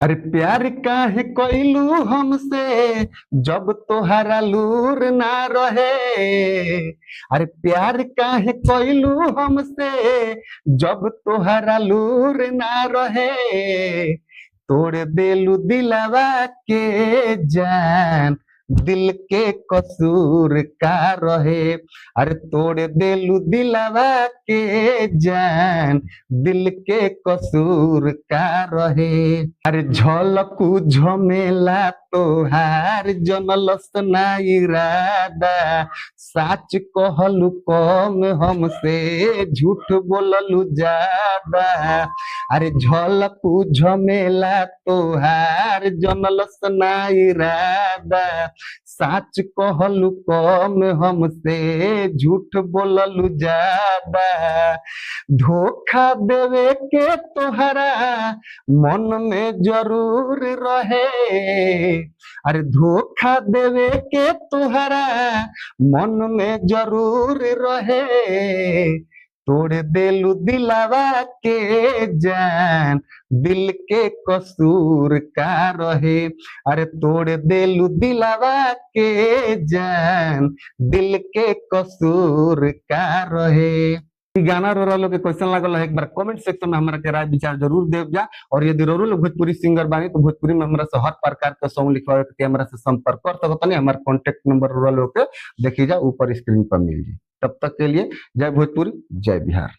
अरे प्यार काहे कोइलू हमसे जब तोहरा लूर ना रहे। अरे प्यार काहे कोइलू हमसे जब तोहरा लूर ना रहे। तोड़ देलू दिलवा के जान, दिल के कसूर का रहे। अरे तोड़ देलू दिलवा के जान, दिल के कसूर का रहे। अरे झलकू झमेला तोहार जनलस ना इरादा। साच कहलू कम हमसे झूठ बोललू ज्यादा। अरे झलकू झमेला तोहार जनलस ना इरादा। साच कहलू कम हमसे झूठ बोललू ज्यादा। धोखा देवे के तोहरा मन में जरूर रहे। अरे धोखा देवे के तोहरा मन में जरूर रहे। तोड़ देलू दिलावा के जान, दिल के कसूर का रहे। अरे तोड़ देलू दिलावा के जान, दिल के कसूर का रहे। गाना रो लोग के क्वेश्चन लागल है, एक बार कमेंट सेक्शन में हमारा के राय विचार जरूर देव जा। और यदि रोरो लोग भोजपुरी सिंगर बानी तो भोजपुरी में हमरा से हर प्रकार के सॉन्ग लिखवावे के हमरा से संपर्क कर सकत नहीं। हमारा कॉन्टेक्ट नंबर रोरो लोग के देखी जा ऊपर स्क्रीन पर मिल जी। तब तक के लिए जय भोजपुरी जय बिहार।